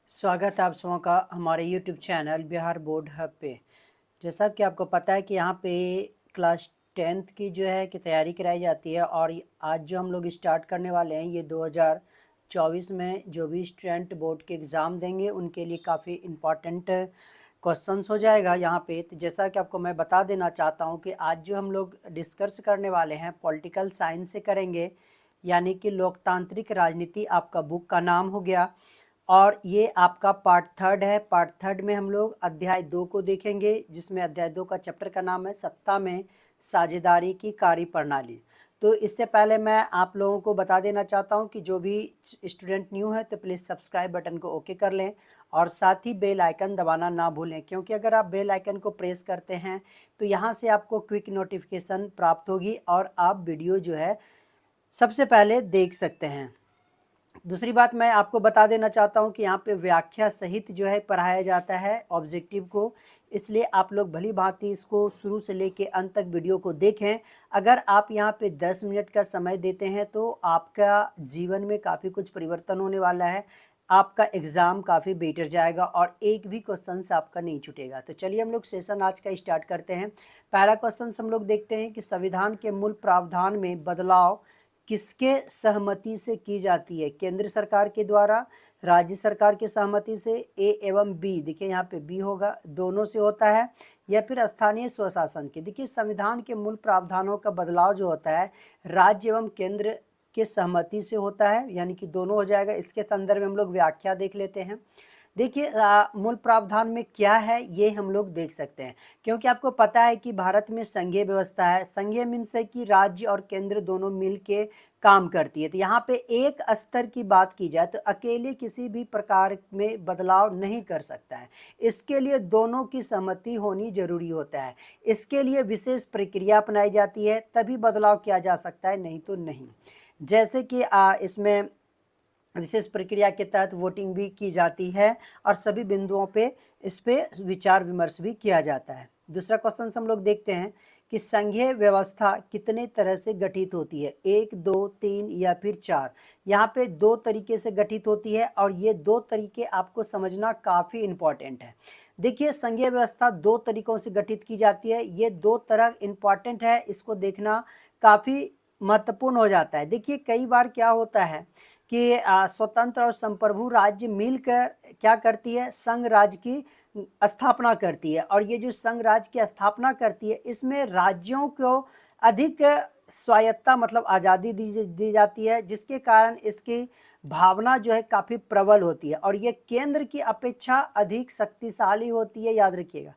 स्वागत है आप सबों का हमारे YouTube channel Bihar board hub पे। जैसा कि आपको पता है कि यहाँ पे क्लास 10th की जो है कि तैयारी कराई जाती है और आज जो हम लोग स्टार्ट करने वाले हैं ये 2024 में जो भी स्टूडेंट बोर्ड के एग्ज़ाम देंगे उनके लिए काफ़ी इम्पॉर्टेंट क्वेश्चंस हो जाएगा यहाँ पे। तो जैसा कि आपको मैं बता देना चाहता हूँ कि आज जो हम लोग डिस्कस करने वाले हैं पॉलिटिकल साइंस से करेंगे, यानी कि लोकतांत्रिक राजनीति आपका बुक का नाम हो गया। और ये आपका पार्ट 3 है। पार्ट 3 में हम लोग अध्याय 2 को देखेंगे, जिसमें अध्याय 2 का चैप्टर का नाम है सत्ता में साझेदारी की कार्यप्रणाली। तो इससे पहले मैं आप लोगों को बता देना चाहता हूं कि जो भी स्टूडेंट न्यू है तो प्लीज़ सब्सक्राइब बटन को ओके कर लें और साथ ही बेल आइकन दबाना ना भूलें, क्योंकि अगर आप बेल आइकन को प्रेस करते हैं तो यहाँ से आपको क्विक नोटिफिकेशन प्राप्त होगी और आप वीडियो जो है सबसे पहले देख सकते हैं। दूसरी बात मैं आपको बता देना चाहता हूं कि यहाँ पे व्याख्या सहित जो है पढ़ाया जाता है ऑब्जेक्टिव को, इसलिए आप लोग भली भांति इसको शुरू से लेके अंत तक वीडियो को देखें। अगर आप यहाँ पे 10 मिनट का समय देते हैं तो आपका जीवन में काफ़ी कुछ परिवर्तन होने वाला है, आपका एग्ज़ाम काफ़ी बेटर जाएगा और एक भी क्वेश्चन आपका नहीं छूटेगा। तो चलिए हम लोग सेशन आज का स्टार्ट करते हैं। पहला क्वेश्चन हम लोग देखते हैं कि संविधान के मूल प्रावधान में बदलाव किसके सहमति से की जाती है? केंद्र सरकार के द्वारा, राज्य सरकार की सहमति से, ए एवं बी, देखिए यहाँ पे बी होगा, दोनों से होता है, या फिर स्थानीय स्वशासन के। देखिए संविधान के मूल प्रावधानों का बदलाव जो होता है राज्य एवं केंद्र के सहमति से होता है, यानी कि दोनों हो जाएगा। इसके संदर्भ में हम लोग व्याख्या देख लेते हैं। देखिए मूल प्रावधान में क्या है ये हम लोग देख सकते हैं, क्योंकि आपको पता है कि भारत में संघीय व्यवस्था है। संघीय मीन्स है कि राज्य और केंद्र दोनों मिल के काम करती है। तो यहाँ पे एक स्तर की बात की जाए तो अकेले किसी भी प्रकार में बदलाव नहीं कर सकता है, इसके लिए दोनों की सहमति होनी जरूरी होता है। इसके लिए विशेष प्रक्रिया अपनाई जाती है, तभी बदलाव किया जा सकता है, नहीं तो नहीं। जैसे कि इसमें विशेष प्रक्रिया के तहत वोटिंग भी की जाती है और सभी बिंदुओं पे इस पे विचार विमर्श भी किया जाता है। दूसरा क्वेश्चन हम लोग देखते हैं कि संघीय व्यवस्था कितने तरह से गठित होती है? 1, 2, 3 या फिर 4? यहाँ पे 2 तरीके से गठित होती है और ये 2 तरीके आपको समझना काफ़ी इम्पॉर्टेंट है। देखिए संघीय व्यवस्था 2 तरीकों से गठित की जाती है। ये 2 तरह इम्पॉर्टेंट है, इसको देखना काफ़ी महत्वपूर्ण हो जाता है। देखिए कई बार क्या होता है कि स्वतंत्र और संप्रभु राज्य मिलकर क्या करती है, संघ राज्य की स्थापना करती है। और ये जो संघ राज्य की स्थापना करती है इसमें राज्यों को अधिक स्वायत्ता मतलब आज़ादी दी जाती है, जिसके कारण इसकी भावना जो है काफ़ी प्रबल होती है और ये केंद्र की अपेक्षा अधिक शक्तिशाली होती है। याद रखिएगा,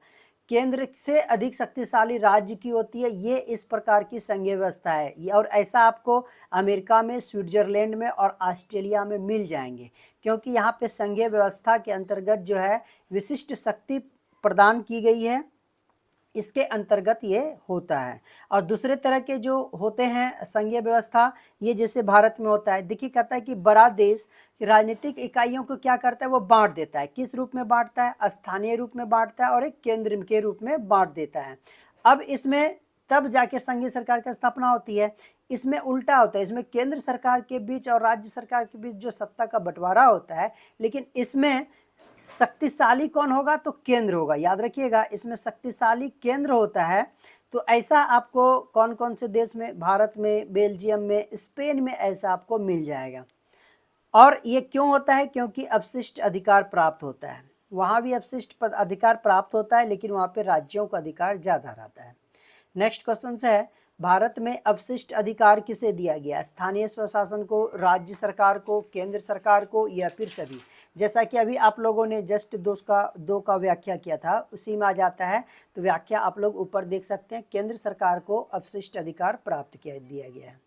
केंद्र से अधिक शक्तिशाली राज्य की होती है। ये इस प्रकार की संघीय व्यवस्था है और ऐसा आपको अमेरिका में, स्विट्जरलैंड में और ऑस्ट्रेलिया में मिल जाएंगे, क्योंकि यहाँ पे संघीय व्यवस्था के अंतर्गत जो है विशिष्ट शक्ति प्रदान की गई है, इसके अंतर्गत ये होता है। और दूसरे तरह के जो होते हैं संघीय व्यवस्था, ये जैसे भारत में होता है। देखिए कहता है कि बड़ा देश राजनीतिक इकाइयों को क्या करता है, वो बांट देता है। किस रूप में बांटता है? स्थानीय रूप में बांटता है और एक केंद्र के रूप में बांट देता है। अब इसमें तब जाके संघीय सरकार की स्थापना होती है। इसमें उल्टा होता है, इसमें केंद्र सरकार के बीच और राज्य सरकार के बीच जो सत्ता का बंटवारा होता है, लेकिन इसमें शक्तिशाली कौन होगा? तो केंद्र होगा। याद रखिएगा, इसमें शक्तिशाली केंद्र होता है। तो ऐसा आपको कौन कौन से देश में? भारत में, बेल्जियम में, स्पेन में ऐसा आपको मिल जाएगा। और ये क्यों होता है? क्योंकि अपशिष्ट अधिकार प्राप्त होता है। वहाँ भी अपशिष्ट अधिकार प्राप्त होता है, लेकिन वहाँ पे राज्यों का अधिकार ज़्यादा रहता है। नेक्स्ट क्वेश्चन से है, भारत में अवशिष्ट अधिकार किसे दिया गया? स्थानीय स्वशासन को, राज्य सरकार को, केंद्र सरकार को, या फिर सभी? जैसा कि अभी आप लोगों ने जस्ट दो का व्याख्या किया था, उसी में आ जाता है। तो व्याख्या आप लोग ऊपर देख सकते हैं। केंद्र सरकार को अवशिष्ट अधिकार प्राप्त दिया गया है।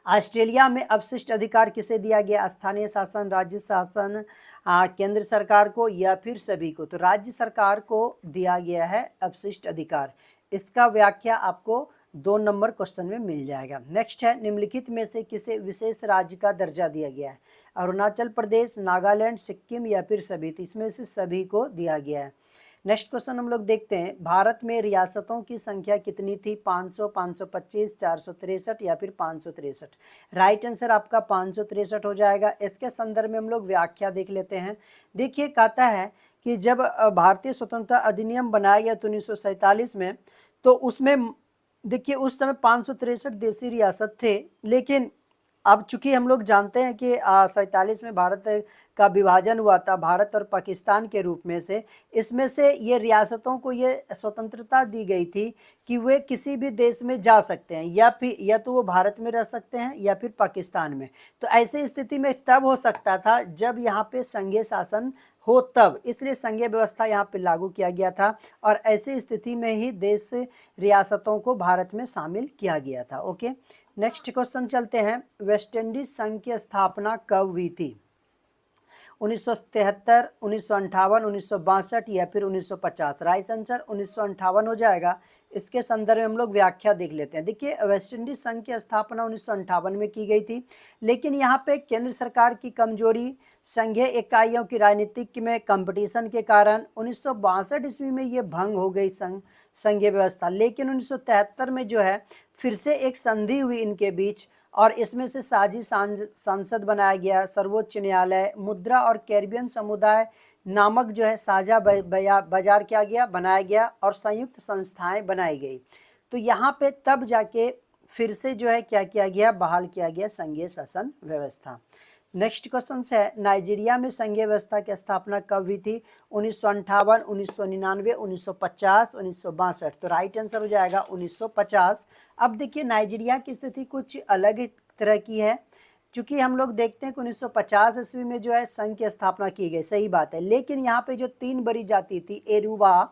ऑस्ट्रेलिया में अवशिष्ट अधिकार किसे दिया गया? स्थानीय शासन, राज्य शासन, केंद्र सरकार को, या फिर सभी को? तो राज्य सरकार को दिया गया है अवशिष्ट अधिकार। इसका व्याख्या आपको 2 नंबर क्वेश्चन में मिल जाएगा। नेक्स्ट है, निम्नलिखित में से किसे विशेष राज्य का दर्जा दिया गया है? अरुणाचल प्रदेश, नागालैंड, सिक्किम, या फिर सभी? तो इसमें से सभी को दिया गया है। नेक्स्ट क्वेश्चन हम लोग देखते हैं, भारत में रियासतों की संख्या कितनी थी? 500, 525, 463 या फिर 563? राइट आंसर आपका 563 हो जाएगा। इसके संदर्भ में हम लोग व्याख्या देख लेते हैं। देखिए, कहता है कि जब भारतीय स्वतंत्रता अधिनियम बनाया गया तो 1947 में, तो उसमें देखिए उस समय 563 देशी रियासत थे। लेकिन अब चूंकि हम लोग जानते हैं कि 47 में भारत का विभाजन हुआ था भारत और पाकिस्तान के रूप में से, इसमें से ये रियासतों को ये स्वतंत्रता दी गई थी कि वे किसी भी देश में जा सकते हैं, या तो वो भारत में रह सकते हैं या फिर पाकिस्तान में। तो ऐसी स्थिति में तब हो सकता था जब यहाँ पे संघीय शासन हो तब, इसलिए संघीय व्यवस्था यहाँ पे लागू किया गया था और ऐसी स्थिति में ही देश रियासतों को भारत में शामिल किया गया था। ओके, नेक्स्ट क्वेश्चन चलते हैं, वेस्ट इंडीज संघ की स्थापना कब हुई थी? 1973, 1958, 1962 या फिर 1950? राइट आंसर 1958 हो जाएगा। इसके संदर्भ में हम लोग व्याख्या देख लेते हैं। देखिए, वेस्ट इंडीज संघ की स्थापना 1958 में की गई थी, लेकिन यहाँ पे केंद्र सरकार की कमजोरी, संघीय इकाइयों की राजनीतिक में कंपटीशन के कारण 1962 ईस्वी में ये भंग हो गई संघीय व्यवस्था। लेकिन 1973 में जो है फिर से एक संधि हुई इनके बीच और इसमें से साझी संसद बनाया गया, सर्वोच्च न्यायालय, मुद्रा और कैरिबियन समुदाय नामक जो है साझा बाजार किया गया, बनाया गया और संयुक्त संस्थाएं बनाई गई। तो यहाँ पे तब जाके फिर से जो है क्या किया गया, बहाल किया गया संघीय शासन व्यवस्था। नेक्स्ट क्वेश्चन है, नाइजीरिया में संघीय व्यवस्था की स्थापना कब हुई थी? 1958, 1999, 1950, 1962? तो राइट आंसर हो जाएगा 1950। अब देखिए, नाइजीरिया की स्थिति कुछ अलग तरह की है, चूंकि हम लोग देखते हैं कि 1950 ईस्वी में जो है संघ की स्थापना की गई, सही बात है। लेकिन यहाँ पे जो 3 बड़ी जाति थी, एरुबा,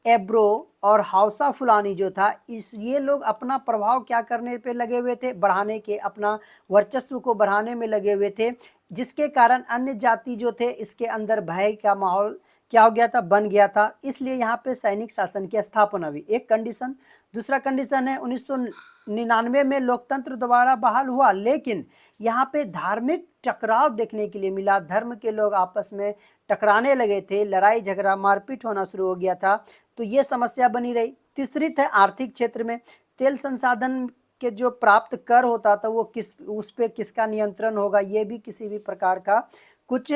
एब्रो और हाउसा फुलानी जो था, ये लोग अपना प्रभाव क्या करने पे लगे हुए थे, बढ़ाने के, अपना वर्चस्व को बढ़ाने में लगे हुए थे, जिसके कारण अन्य जाति जो थे इसके अंदर भय का माहौल क्या हो गया था, बन गया था। इसलिए यहाँ पे सैनिक शासन की स्थापना हुई, एक कंडीशन। दूसरा कंडीशन है 1999 में लोकतंत्र दोबारा बहाल हुआ, लेकिन यहाँ पे धार्मिक टकराव देखने के लिए मिला, धर्म के लोग आपस में टकराने लगे थे, लड़ाई झगड़ा मारपीट होना शुरू हो गया था, तो ये समस्या बनी रही। तीसरी है आर्थिक क्षेत्र में, तेल संसाधन के जो प्राप्त कर होता था वो उस पे किसका नियंत्रण होगा, ये भी किसी भी प्रकार का कुछ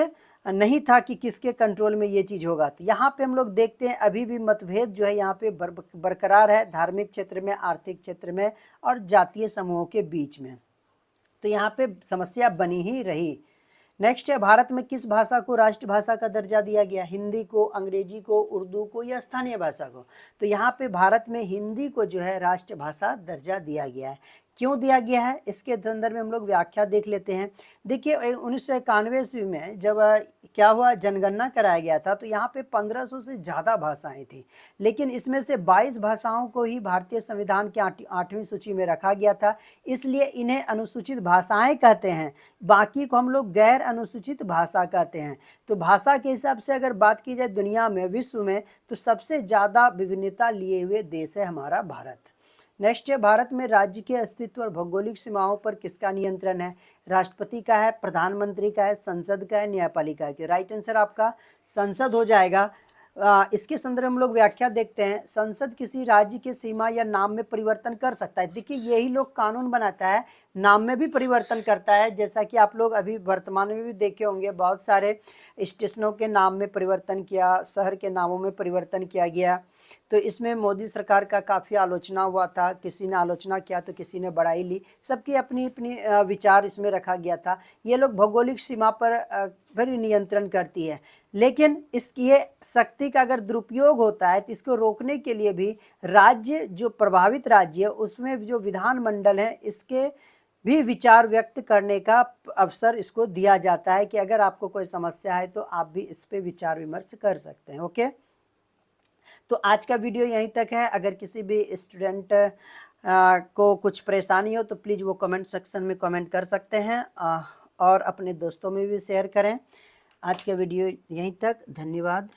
नहीं था कि किसके कंट्रोल में ये चीज़ होगा। तो यहाँ पे हम लोग देखते हैं अभी भी मतभेद जो है यहाँ पे बरकरार है, धार्मिक क्षेत्र में, आर्थिक क्षेत्र में और जातीय समूहों के बीच में। तो यहाँ पे समस्या बनी ही रही। नेक्स्ट है, भारत में किस भाषा को राष्ट्रभाषा का दर्जा दिया गया? हिंदी को, अंग्रेजी को, उर्दू को या स्थानीय भाषा को? तो यहाँ पे भारत में हिंदी को जो है राष्ट्रभाषा दर्जा दिया गया है। क्यों दिया गया है, इसके संदर्भ में हम लोग व्याख्या देख लेते हैं। देखिए, 1991 ईस्वी में जब क्या हुआ, जनगणना कराया गया था, तो यहाँ पे 1500 से ज़्यादा भाषाएं थी, लेकिन इसमें से 22 भाषाओं को ही भारतीय संविधान के 8वीं सूची में रखा गया था, इसलिए इन्हें अनुसूचित भाषाएं कहते हैं। बाकी को हम लोग गैर अनुसूचित भाषा कहते हैं। तो भाषा के हिसाब से अगर बात की जाए दुनिया में, विश्व में, तो सबसे ज़्यादा विभिन्नता लिए हुए देश है हमारा भारत। नेक्स्ट है, भारत में राज्य के अस्तित्व और भौगोलिक सीमाओं पर किसका नियंत्रण है? राष्ट्रपति का है, प्रधानमंत्री का है, संसद का है, न्यायपालिका का? राइट आंसर आपका संसद हो जाएगा। इसके संदर्भ में हम लोग व्याख्या देखते हैं, संसद किसी राज्य के सीमा या नाम में परिवर्तन कर सकता है। देखिए, यही लोग कानून बनाता है, नाम में भी परिवर्तन करता है, जैसा कि आप लोग अभी वर्तमान में भी देखे होंगे, बहुत सारे स्टेशनों के नाम में परिवर्तन किया, शहर के नामों में परिवर्तन किया गया। तो इसमें मोदी सरकार का काफ़ी आलोचना हुआ था, किसी ने आलोचना किया तो किसी ने बड़ाई ली, सबकी अपनी अपनी विचार इसमें रखा गया था। ये लोग भौगोलिक सीमा पर भी नियंत्रण करती है, लेकिन इसकी ये शक्ति का अगर दुरुपयोग होता है तो इसको रोकने के लिए भी राज्य, जो प्रभावित राज्य है उसमें जो विधानमंडल है, इसके भी विचार व्यक्त करने का अवसर इसको दिया जाता है कि अगर आपको कोई समस्या है तो आप भी इस पे विचार विमर्श कर सकते हैं। ओके, तो आज का वीडियो यहीं तक है। अगर किसी भी स्टूडेंट को कुछ परेशानी हो तो प्लीज़ वो कमेंट सेक्शन में कमेंट कर सकते हैं और अपने दोस्तों में भी शेयर करें। आज का वीडियो यहीं तक, धन्यवाद।